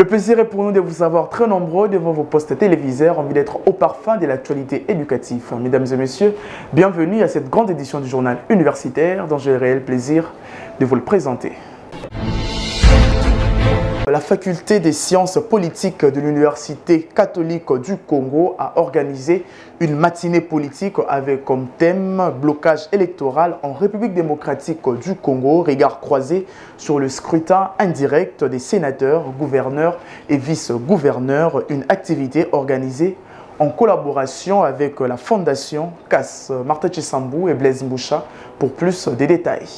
Le plaisir est pour nous de vous savoir très nombreux devant vos postes téléviseurs, envie d'être au parfum de l'actualité éducative. Mesdames et messieurs, bienvenue à cette grande édition du journal universitaire dont j'ai le réel plaisir de vous le présenter. La faculté des sciences politiques de l'Université catholique du Congo a organisé une matinée politique avec comme thème blocage électoral en République démocratique du Congo, regard croisé sur le scrutin indirect des sénateurs, gouverneurs et vice-gouverneurs, une activité organisée en collaboration avec la Fondation CAS. Martha Tchessambou et Blaise Mboucha pour plus de détails.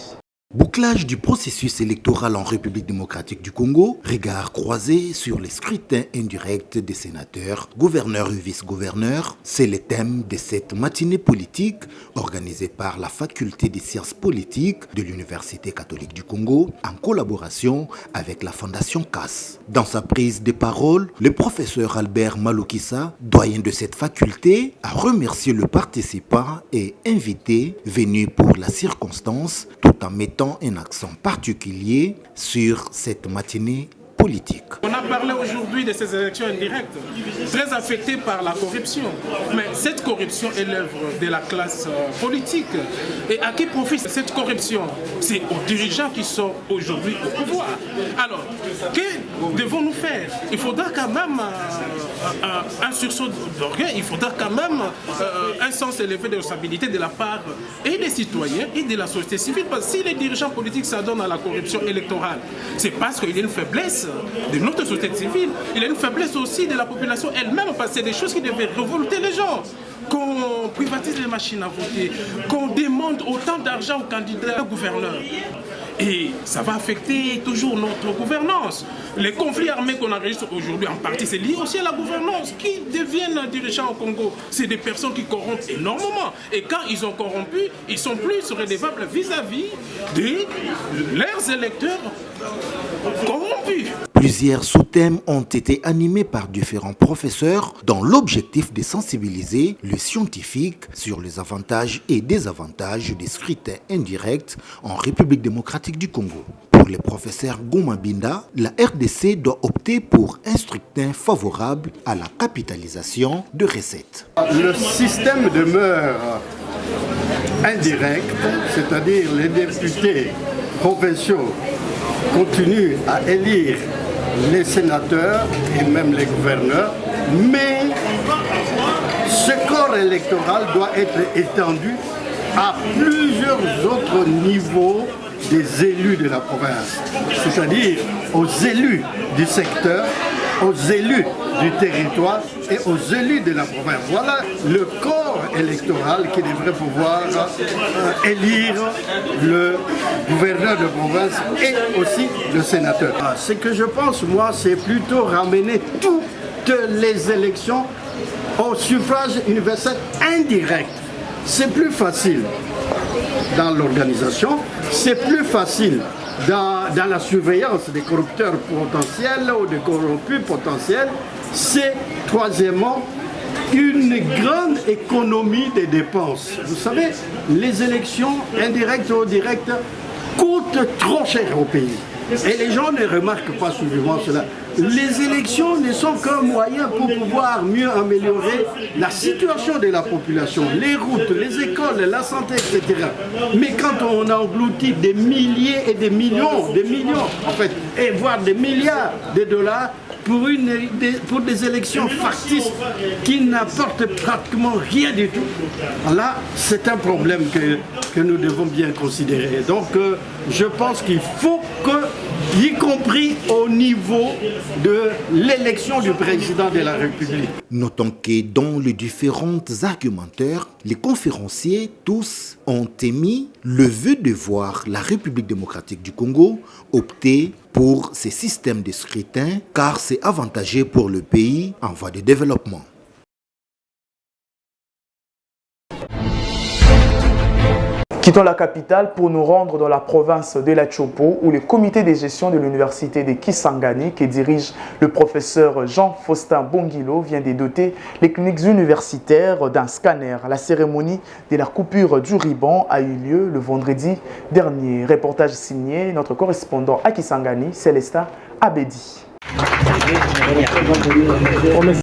Bouclage du processus électoral en République démocratique du Congo, regard croisé sur les scrutins indirects des sénateurs, gouverneurs et vice-gouverneurs, c'est le thème de cette matinée politique organisée par la Faculté des sciences politiques de l'Université catholique du Congo en collaboration avec la Fondation CAS. Dans sa prise de parole, le professeur Albert Malukisa, doyen de cette faculté, a remercié le participant et invité venu pour la circonstance tout en mettant un accent particulier sur cette matinée politique. On a parlé aujourd'hui de ces élections indirectes, très affectées par la corruption. Mais cette corruption est l'œuvre de la classe politique. Et à qui profite cette corruption? C'est aux dirigeants qui sont aujourd'hui au pouvoir. Alors, que devons-nous faire? Il faudra quand même un sursaut d'orgueil, il faudra quand même un sens élevé de responsabilité de la part et des citoyens et de la société civile. Parce que si les dirigeants politiques s'adonnent à la corruption électorale, c'est parce qu'il y a une faiblesse de notre société civile. Il y a une faiblesse aussi de la population elle-même, parce que c'est des choses qui devaient révolter les gens. Qu'on privatise les machines à voter, qu'on demande autant d'argent aux candidats aux gouverneurs. Et ça va affecter toujours notre gouvernance. Les conflits armés qu'on enregistre aujourd'hui, en partie, c'est lié aussi à la gouvernance. Qui deviennent dirigeants au Congo? C'est des personnes qui corrompent énormément. Et quand ils ont corrompu, ils sont plus redevables vis-à-vis de leurs électeurs corrompus. Plusieurs sous-thèmes ont été animés par différents professeurs dans l'objectif de sensibiliser les scientifiques sur les avantages et désavantages des scrutins indirects en République démocratique du Congo. Pour le professeur Gouma Binda, la RDC doit opter pour un scrutin favorable à la capitalisation de recettes. Le système demeure indirect, c'est-à-dire les députés provinciaux continuent à élire les sénateurs et même les gouverneurs, mais ce corps électoral doit être étendu à plusieurs autres niveaux des élus de la province, c'est-à-dire aux élus du secteur, aux élus du territoire et aux élus de la province. Voilà le corps électoral qui devrait pouvoir élire le gouverneur de province et aussi le sénateur. Ce que je pense, moi, c'est plutôt ramener toutes les élections au suffrage universel indirect. C'est plus facile dans l'organisation, c'est plus facile dans la surveillance des corrupteurs potentiels ou des corrompus potentiels. C'est troisièmement une grande économie des dépenses. Vous savez, les élections indirectes ou directes coûtent trop cher au pays. Et les gens ne remarquent pas souvent cela. Les élections ne sont qu'un moyen pour pouvoir mieux améliorer la situation de la population, les routes, les écoles, la santé, etc. Mais quand on engloutit des milliers et des millions en fait, et voire des milliards de dollars pour des élections factices qui n'apportent pratiquement rien du tout, là, c'est un problème que nous devons bien considérer. Donc, je pense qu'il faut que, y compris au niveau de l'élection du président de la République. Notons que dans les différents argumentaires, les conférenciers tous ont émis le vœu de voir la République démocratique du Congo opter pour ces systèmes de scrutin car c'est avantageux pour le pays en voie de développement. Quittons la capitale pour nous rendre dans la province de la Chopo où le comité de gestion de l'université de Kisangani que dirige le professeur Jean-Faustin Bongilo vient de doter les cliniques universitaires d'un scanner. La cérémonie de la coupure du ruban a eu lieu le vendredi dernier. Reportage signé notre correspondant à Kisangani, Célestin Abedi.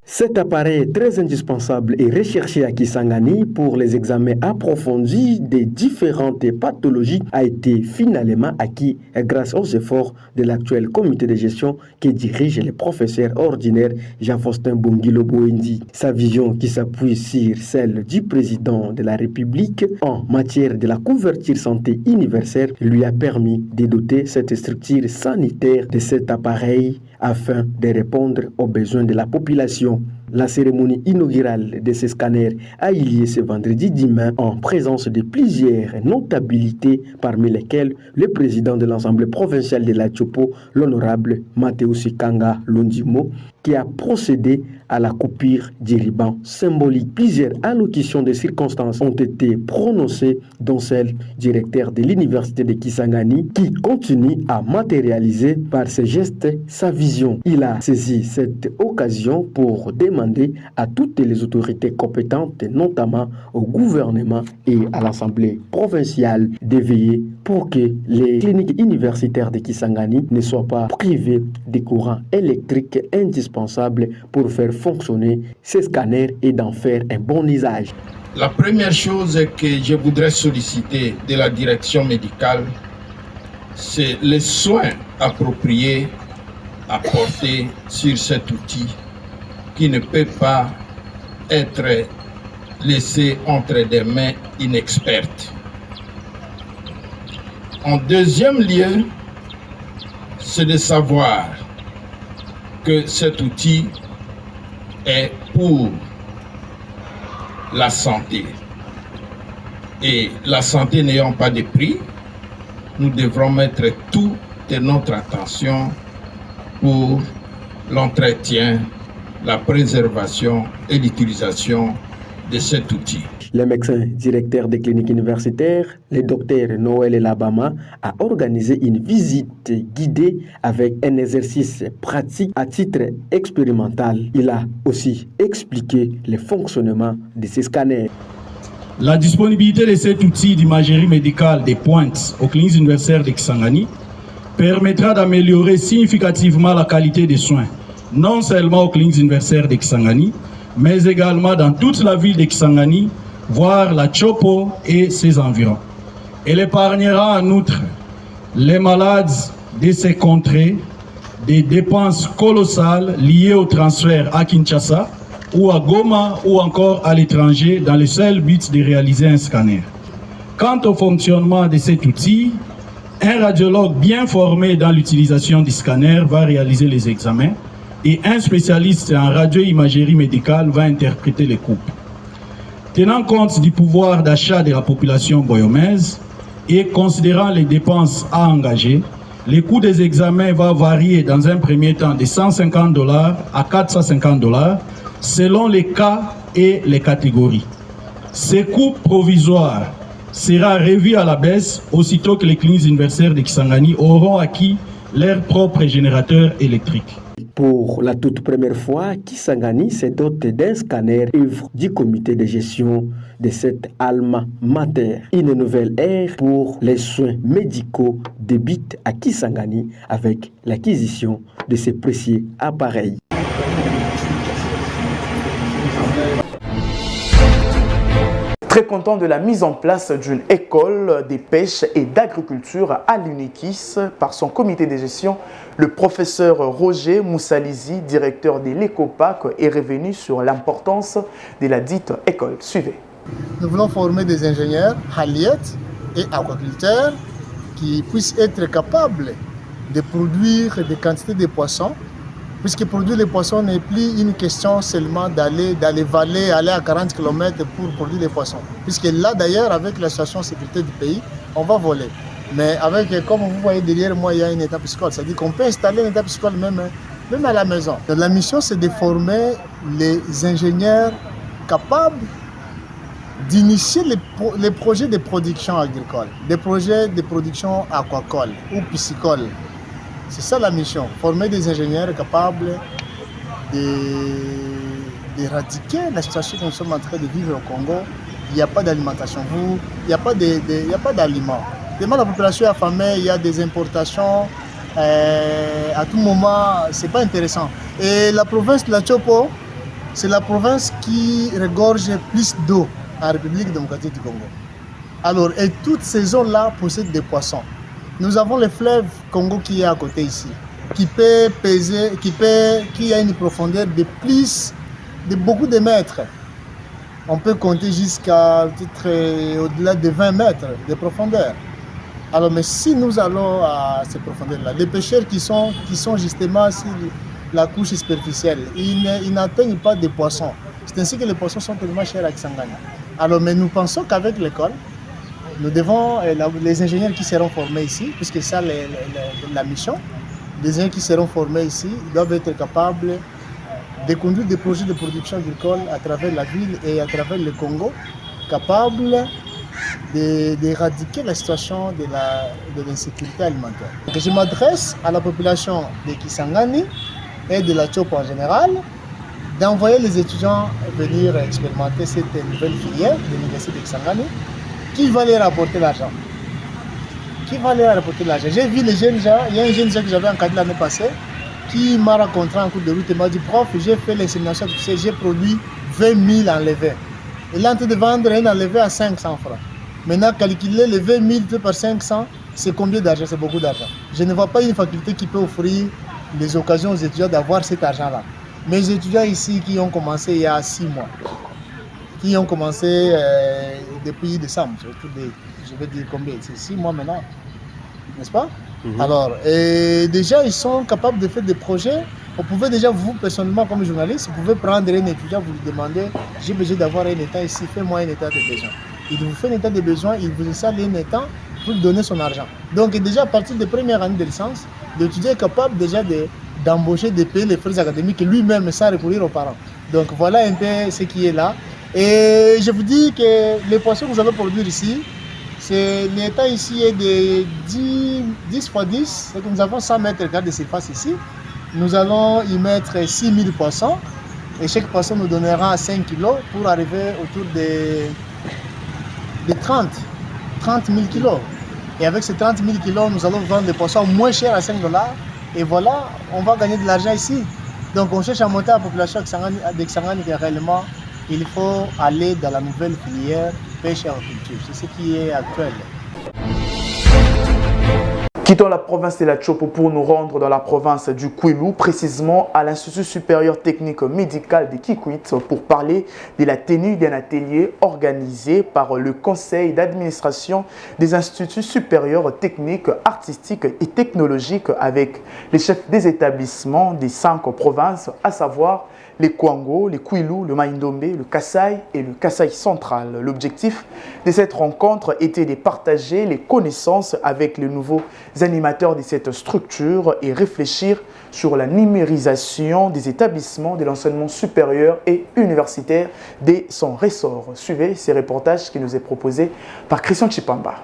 Cet appareil très indispensable et recherché à Kisangani pour les examens approfondis des différentes pathologies a été finalement acquis grâce aux efforts de l'actuel comité de gestion qui dirige le professeur ordinaire Jean-Faustin Bongilo Boendi. Sa vision qui s'appuie sur celle du président de la République en matière de la couverture santé universelle lui a permis de doter cette structure sanitaire de cet appareil afin de répondre aux besoins de la population. La cérémonie inaugurale de ces scanners a eu lieu ce vendredi 10 mai en présence de plusieurs notabilités, parmi lesquelles le président de l'Assemblée provinciale de la Tchopo, l'honorable Mathéus Kanga Londimo, qui a procédé à la coupure du ruban symbolique. Plusieurs allocutions de circonstances ont été prononcées, dont celle du recteur de l'université de Kisangani, qui continue à matérialiser par ses gestes sa vision. Il a saisi cette occasion pour demander à toutes les autorités compétentes, notamment au gouvernement et à l'Assemblée provinciale, de veiller pour que les cliniques universitaires de Kisangani ne soient pas privées des courants électriques indispensables pour faire fonctionner ces scanners et d'en faire un bon usage. La première chose que je voudrais solliciter de la direction médicale, c'est les soins appropriés à porter sur cet outil qui ne peut pas être laissé entre des mains inexpertes. En deuxième lieu, c'est de savoir que cet outil est pour la santé. Et la santé n'ayant pas de prix, nous devrons mettre toute notre attention pour l'entretien, la préservation et l'utilisation de cet outil. Le médecin directeur des cliniques universitaires, le docteur Noël Elabama, a organisé une visite guidée avec un exercice pratique à titre expérimental. Il a aussi expliqué le fonctionnement de ces scanners. La disponibilité de cet outil d'imagerie médicale des pointes aux cliniques universitaires de Kisangani permettra d'améliorer significativement la qualité des soins, non seulement aux cliniques universitaires de Kisangani, mais également dans toute la ville de Kisangani, voire la Tchopo et ses environs. Elle épargnera en outre les malades de ces contrées des dépenses colossales liées au transfert à Kinshasa ou à Goma ou encore à l'étranger dans le seul but de réaliser un scanner. Quant au fonctionnement de cet outil, un radiologue bien formé dans l'utilisation du scanner va réaliser les examens et un spécialiste en radio-imagerie médicale va interpréter les coupes. Tenant compte du pouvoir d'achat de la population boyomaise et considérant les dépenses à engager, le coût des examens va varier dans un premier temps de $150 à $450 selon les cas et les catégories. Ces coûts provisoires sera revu à la baisse aussitôt que les cliniques universitaires de Kisangani auront acquis leur propre générateur électrique. Pour la toute première fois, Kisangani se dote d'un scanner œuvre du comité de gestion de cette alma mater. Une nouvelle ère pour les soins médicaux débute à Kisangani avec l'acquisition de ces précieux appareils. Très content de la mise en place d'une école des pêches et d'agriculture à l'UNIKIS par son comité de gestion. Le professeur Roger Moussalizi, directeur de l'ECOPAC, est revenu sur l'importance de la dite école. Suivez. Nous voulons former des ingénieurs haliettes et aquaculteurs qui puissent être capables de produire des quantités de poissons, puisque produire les poissons n'est plus une question seulement d'aller valer, aller à 40 km pour produire les poissons. Puisque là d'ailleurs, avec la situation de sécurité du pays, on va voler. Mais avec, comme vous voyez derrière moi, il y a une étape piscicole. C'est-à-dire qu'on peut installer une étape piscicole même à la maison. Donc, la mission, c'est de former les ingénieurs capables d'initier les projets de production agricole, des projets de production aquacole ou piscicole. C'est ça la mission, former des ingénieurs capables d'éradiquer la situation que nous sommes en train de vivre au Congo. Il n'y a pas d'alimentation, il n'y a pas d'aliments. Tellement la population est affamée, il y a des importations à tout moment, c'est pas intéressant. Et la province de la Chopo, c'est la province qui regorge plus d'eau en République démocratique du Congo. Alors, et toutes ces zones-là possèdent des poissons. Nous avons le fleuve Congo qui est à côté ici, qui peut peser, qui a une profondeur de beaucoup de mètres. On peut compter jusqu'à peut-être au-delà de 20 mètres de profondeur. Alors, mais si nous allons à ces profondeurs-là, les pêcheurs qui sont justement sur la couche superficielle, ils n'atteignent pas de poissons. C'est ainsi que les poissons sont tellement chers à Kisangani. Alors, mais nous pensons qu'avec l'école, nous devons, les ingénieurs qui seront formés ici, puisque c'est ça la mission, les ingénieurs qui seront formés ici doivent être capables de conduire des projets de production agricole à travers la ville et à travers le Congo, capables d'éradiquer la situation de l'insécurité alimentaire. Donc, je m'adresse à la population de Kisangani et de la Chopo en général, d'envoyer les étudiants venir expérimenter cette nouvelle filière de l'université de Kisangani, qui va leur apporter l'argent. J'ai vu les jeunes gens, il y a un jeune que j'avais encadré l'année passée, qui m'a rencontré en cours de route et m'a dit, prof, j'ai fait l'insémination artificielle, j'ai produit 20 000 enlevés. Il est en train de vendre un enlevé à 500 francs. Maintenant, calculer les 20 000 par 500, c'est combien d'argent? C'est beaucoup d'argent. Je ne vois pas une faculté qui peut offrir les occasions aux étudiants d'avoir cet argent-là. Mes étudiants ici qui ont commencé il y a 6 mois, qui ont commencé depuis décembre, je vais dire combien, c'est 6 mois maintenant, n'est-ce pas? Alors, déjà, ils sont capables de faire des projets. Vous pouvez déjà, vous, personnellement, comme journaliste, vous pouvez prendre un étudiant, vous lui demandez, j'ai besoin d'avoir un état ici, fais-moi un état de besoin. Il vous fait un état de besoin, il vous installe un état pour lui donner son argent. Donc, déjà, à partir des premières années de licence, l'étudiant est capable déjà d'embaucher, de payer les frais académiques lui-même sans recourir aux parents. Donc, voilà un peu ce qui est là. Et je vous dis que les poissons que vous allez produire ici, l'état ici est de 10 x 10, c'est que nous avons 100 mètres carrés de surface ici. Nous allons y mettre 6 000 poissons et chaque poisson nous donnera 5 kilos pour arriver autour de 30 000 kilos. Et avec ces 30 000 kilos, nous allons vendre des poissons moins chers à 5 $. Et voilà, on va gagner de l'argent ici. Donc on cherche à monter la population de Kisangani que réellement, il faut aller dans la nouvelle filière pêche et agriculture. C'est ce qui est actuel. Quittons la province de la Chopo pour nous rendre dans la province du Kwilu, précisément à l'Institut supérieur technique médical de Kikwit, pour parler de la tenue d'un atelier organisé par le conseil d'administration des instituts supérieurs techniques, artistiques et technologiques avec les chefs des établissements des 5 provinces, à savoir les Kwango, les Kwilu, le Maindombe, le Kasaï et le Kasaï central. L'objectif de cette rencontre était de partager les connaissances avec les nouveaux animateurs de cette structure et réfléchir sur la numérisation des établissements de l'enseignement supérieur et universitaire de son ressort. Suivez ces reportages qui nous est proposé par Christian Chipamba.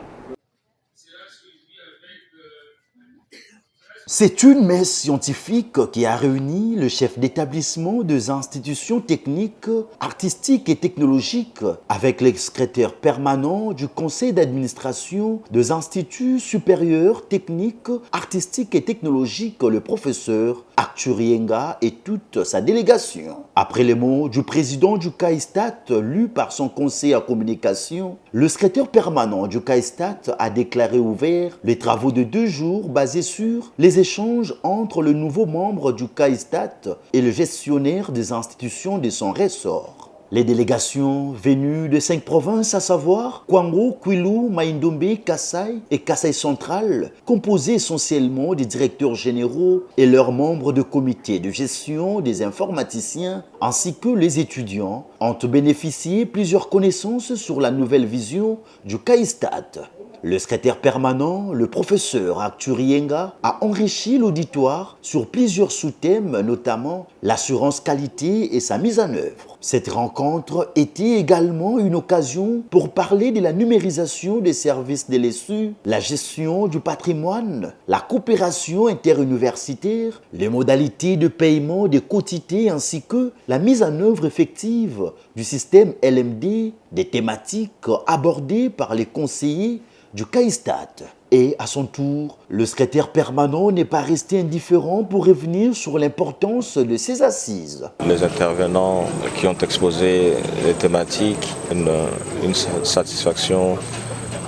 C'est une messe scientifique qui a réuni le chef d'établissement des institutions techniques, artistiques et technologiques avec le secrétaire permanent du conseil d'administration des instituts supérieurs techniques, artistiques et technologiques, le professeur Acturienga et toute sa délégation. Après les mots du président du CAISTAT lus par son conseil en communication, le secrétaire permanent du CAISTAT a déclaré ouvert les travaux de 2 jours basés sur les échanges entre le nouveau membre du CAISTAT et le gestionnaire des institutions de son ressort. Les délégations venues de 5 provinces, à savoir Kwango, Kwilu, Maindombe, Kasaï et Kasaï central, composées essentiellement des directeurs généraux et leurs membres de comité de gestion des informaticiens, ainsi que les étudiants, ont bénéficié plusieurs connaissances sur la nouvelle vision du CAISTAT. Le secrétaire permanent, le professeur Acturienga, a enrichi l'auditoire sur plusieurs sous-thèmes, notamment l'assurance qualité et sa mise en œuvre. Cette rencontre était également une occasion pour parler de la numérisation des services de l'ESU, la gestion du patrimoine, la coopération interuniversitaire, les modalités de paiement des quotités ainsi que la mise en œuvre effective du système LMD, des thématiques abordées par les conseillers du CAISTAT. Et à son tour, le secrétaire permanent n'est pas resté indifférent pour revenir sur l'importance de ces assises. Les intervenants qui ont exposé les thématiques, une satisfaction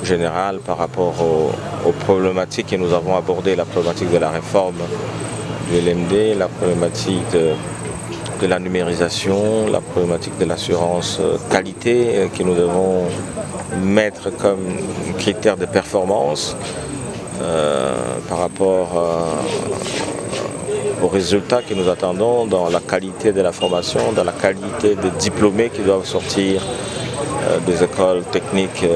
générale par rapport aux problématiques que nous avons abordées, la problématique de la réforme du LMD, la problématique de la numérisation, la problématique de l'assurance qualité que nous devons mettre comme critère de performance par rapport aux résultats que nous attendons dans la qualité de la formation, dans la qualité des diplômés qui doivent sortir des écoles techniques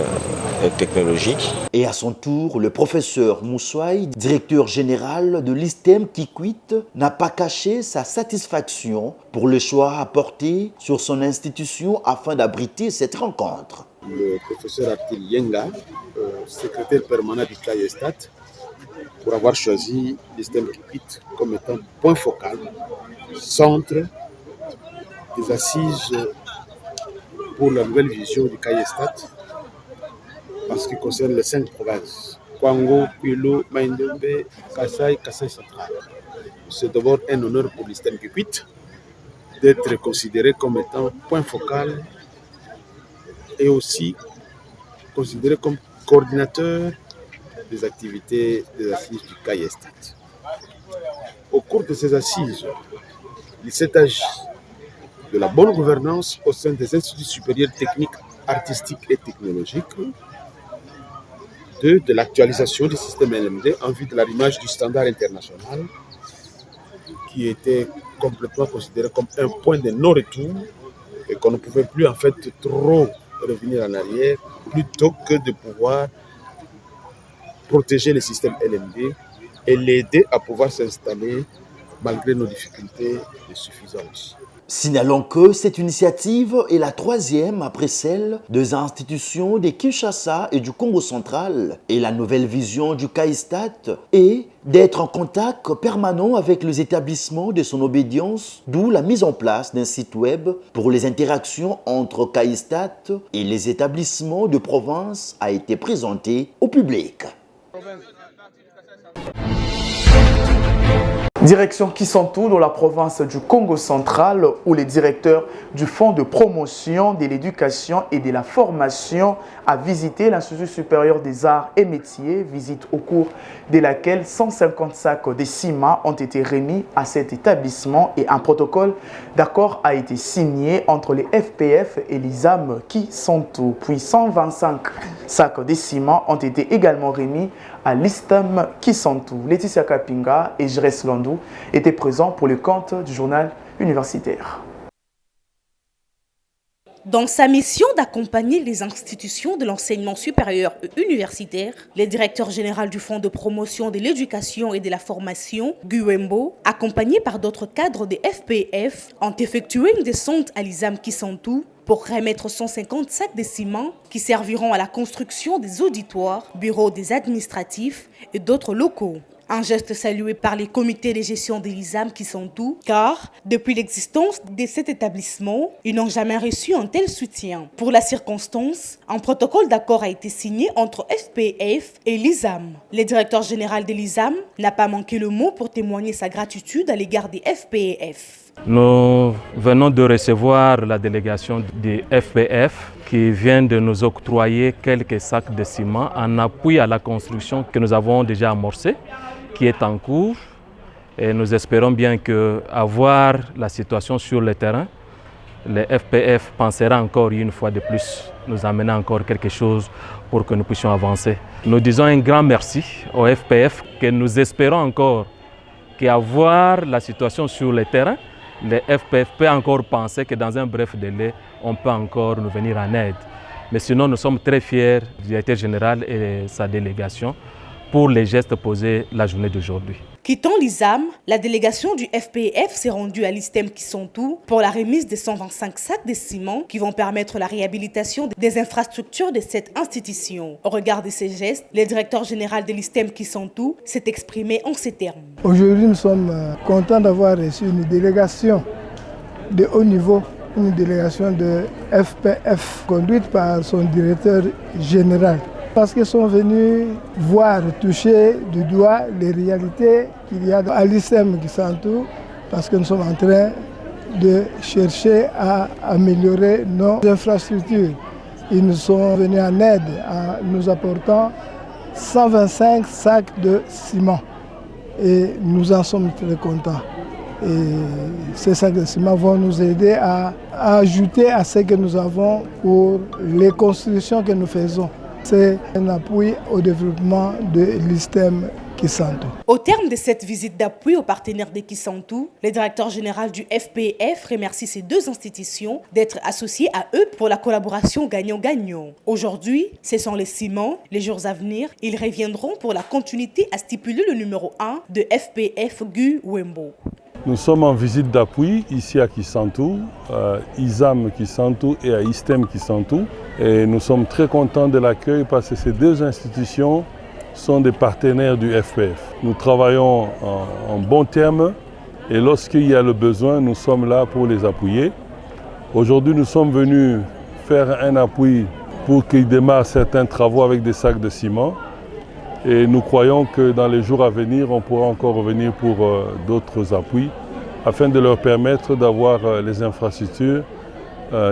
et technologiques. Et à son tour, le professeur Moussoaï, directeur général de l'ISTEM Kikwit, n'a pas caché sa satisfaction pour le choix apporté sur son institution afin d'abriter cette rencontre. Le professeur Artil Yenga, secrétaire permanent du CAISTAT, pour avoir choisi l'ISTEM Kikwit comme étant point focal, centre des assises pour la nouvelle vision du CAISTAT, en ce qui concerne les 5 provinces, Kwango, Kwilu, Maïndombe, Kasaï, Kasaï central. C'est d'abord un honneur pour l'ISTEM Kikwit d'être considéré comme étant point focal et aussi considéré comme coordinateur des activités des assises du CAISTAT. Au cours de ces assises, il s'est agi de la bonne gouvernance au sein des instituts supérieurs techniques, artistiques et technologiques, de l'actualisation du système LMD en vue de l'arrimage du standard international qui était complètement considéré comme un point de non-retour et qu'on ne pouvait plus en fait trop revenir en arrière plutôt que de pouvoir protéger le système LMD et l'aider à pouvoir s'installer malgré nos difficultés de suffisance. Signalons que cette initiative est la 3e après celle des institutions de Kinshasa et du Congo central et la nouvelle vision du CAISTAT est d'être en contact permanent avec les établissements de son obédience, d'où la mise en place d'un site web pour les interactions entre CAISTAT et les établissements de province a été présenté au public. Direction Kisantu dans la province du Congo central où les directeurs du Fonds de promotion de l'éducation et de la formation a visité l'Institut supérieur des arts et métiers, visite au cours de laquelle 150 sacs de ciment ont été remis à cet établissement et un protocole d'accord a été signé entre les FPF et l'ISAM Kisantu. Puis 125 sacs de ciment ont été également remis à l'ISTEM Kisantu. Laetitia Kapinga et Jres Landou étaient présents pour le compte du journal universitaire. Dans sa mission d'accompagner les institutions de l'enseignement supérieur et universitaire, le directeur général du Fonds de promotion de l'éducation et de la formation, Guembo, accompagné par d'autres cadres des FPF, ont effectué une descente à l'ISAM Kisantu pour remettre 150 sacs de ciment qui serviront à la construction des auditoires, bureaux des administratifs et d'autres locaux. Un geste salué par les comités de gestion de l'ISAM Kisantu, car depuis l'existence de cet établissement, ils n'ont jamais reçu un tel soutien. Pour la circonstance, un protocole d'accord a été signé entre FPF et l'ISAM. Le directeur général de l'ISAM n'a pas manqué le mot pour témoigner sa gratitude à l'égard des FPF. Nous venons de recevoir la délégation des FPF qui vient de nous octroyer quelques sacs de ciment en appui à la construction que nous avons déjà amorcée, qui est en cours. Et nous espérons bien qu'avoir la situation sur le terrain, les FPF pensera encore une fois de plus nous amener encore quelque chose pour que nous puissions avancer. Nous disons un grand merci aux FPF que nous espérons encore qu'avoir la situation sur le terrain, les FPF peuvent encore penser que dans un bref délai, on peut encore nous venir en aide. Mais sinon, nous sommes très fiers du directeur général et sa délégation pour les gestes posés la journée d'aujourd'hui. Quittant l'ISAM, la délégation du FPF s'est rendue à l'ISTEM Kisantu pour la remise de 125 sacs de ciment qui vont permettre la réhabilitation des infrastructures de cette institution. Au regard de ces gestes, le directeur général de l'ISTEM Kisantu s'est exprimé en ces termes. Aujourd'hui, nous sommes contents d'avoir reçu une délégation de haut niveau, une délégation de FPF conduite par son directeur général. parce qu'ils sont venus voir, toucher du doigt les réalités qu'il y a à l'ISEM Kisantu, parce que nous sommes en train de chercher à améliorer nos infrastructures. Ils nous sont venus en aide en nous apportant 125 sacs de ciment et nous en sommes très contents. Et ces sacs de ciment vont nous aider à ajouter à ce que nous avons pour les constructions que nous faisons. C'est un appui au développement de l'ISTEM Kisantu. Au terme de cette visite d'appui aux partenaires de Kisantu, le directeur général du FPF remercie ces deux institutions d'être associées à eux pour la collaboration gagnant-gagnant. Aujourd'hui, ce sont les ciments. Les jours à venir, ils reviendront pour la continuité à stipuler le numéro 1 de FPF Guwembo. Nous sommes en visite d'appui ici à Kisantu, à ISAM Kisantu et à ISTEM Kisantu. Et nous sommes très contents de l'accueil parce que ces deux institutions sont des partenaires du FPF. Nous travaillons en bon terme et lorsqu'il y a le besoin, nous sommes là pour les appuyer. Aujourd'hui, nous sommes venus faire un appui pour qu'ils démarrent certains travaux avec des sacs de ciment. Et nous croyons que dans les jours à venir, on pourra encore revenir pour d'autres appuis afin de leur permettre d'avoir les infrastructures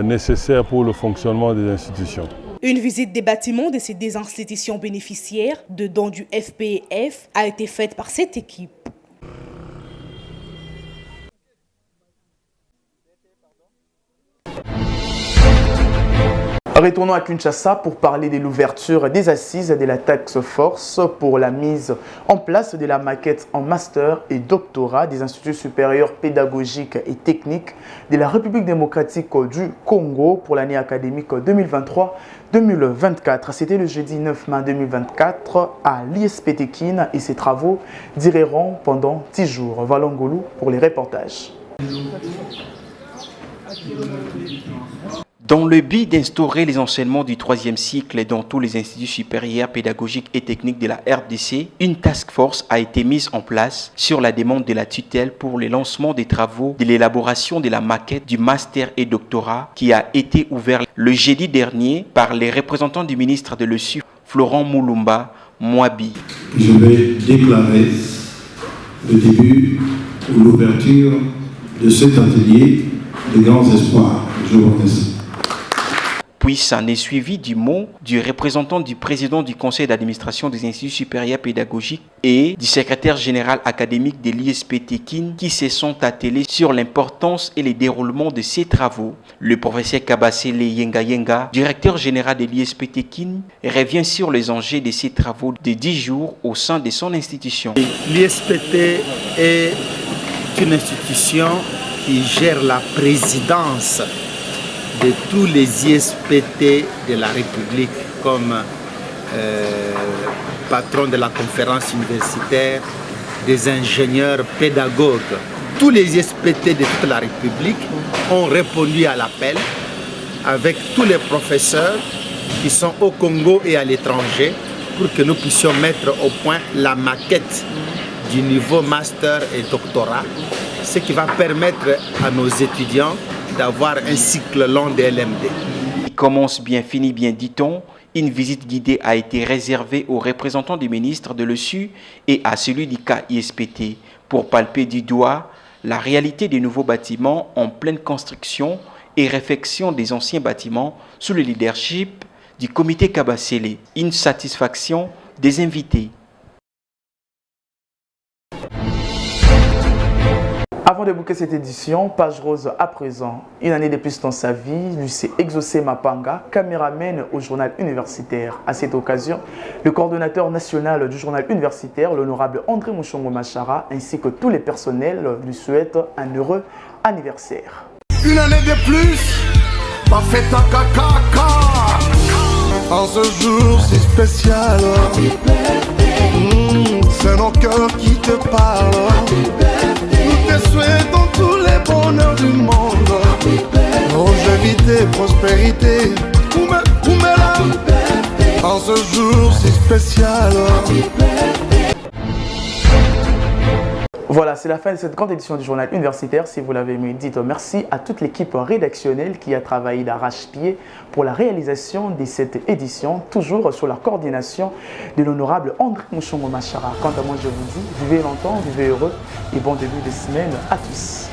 nécessaires pour le fonctionnement des institutions. Une visite des bâtiments de ces deux institutions bénéficiaires de dons du FPF a été faite par cette équipe. Retournons à Kinshasa pour parler de l'ouverture des assises de la task force pour la mise en place de la maquette en master et doctorat des instituts supérieurs pédagogiques et techniques de la République démocratique du Congo pour l'année académique 2023-2024. C'était le jeudi 9 mai 2024 à l'ISP Tekin et ces travaux dureront pendant 10 jours. Valongolou pour les reportages. Dans le but d'instaurer les enseignements du 3e cycle dans tous les instituts supérieurs pédagogiques et techniques de la RDC, une task force a été mise en place sur la demande de la tutelle pour le lancement des travaux de l'élaboration de la maquette du master et doctorat qui a été ouvert le jeudi dernier par les représentants du ministre de l'ESU, Florent Moulumba Mwabi. Je vais déclarer le début ou l'ouverture de cet atelier de grands espoirs. Je vous remercie. Puis s'en est suivi du mot du représentant du président du conseil d'administration des instituts supérieurs pédagogiques et du secrétaire général académique de l'ISP Tekin qui se sont attelés sur l'importance et le déroulement de ces travaux. Le professeur Kabasele Yenga, directeur général de l'ISP Tekin, revient sur les enjeux de ces travaux de 10 jours au sein de son institution. L'ISPT est une institution qui gère la présidence de tous les ISPT de la République comme patron de la conférence universitaire, des ingénieurs pédagogues. Tous les ISPT de toute la République ont répondu à l'appel avec tous les professeurs qui sont au Congo et à l'étranger pour que nous puissions mettre au point la maquette du niveau master et doctorat, ce qui va permettre à nos étudiants d'avoir un cycle long de LMD. Il commence bien, finit bien, dit-on. Une visite guidée a été réservée aux représentants du ministre de l'ESU et à celui du KISPT pour palper du doigt la réalité des nouveaux bâtiments en pleine construction et réfection des anciens bâtiments sous le leadership du comité Kabasele. Une satisfaction des invités. Avant de boucler cette édition, page rose à présent. Une année de plus dans sa vie, Lucie Exaucé Mapanga, caméraman au journal universitaire. À cette occasion, le coordonnateur national du journal universitaire, l'honorable André Mouchongo Machara, ainsi que tous les personnels lui souhaitent un heureux anniversaire. Une année de plus, pas fait à caca. En ce jour si spécial, c'est nos cœurs qui te parlent. Nous te souhaitons tous les bonheurs du monde, longévité, prospérité, en ce jour si spécial. Voilà, c'est la fin de cette grande édition du journal universitaire. Si vous l'avez aimé, dites merci à toute l'équipe rédactionnelle qui a travaillé d'arrache-pied pour la réalisation de cette édition, toujours sous la coordination de l'honorable André Mouchongo Machara. Quant à moi, je vous dis, vivez longtemps, vivez heureux et bon début de semaine à tous.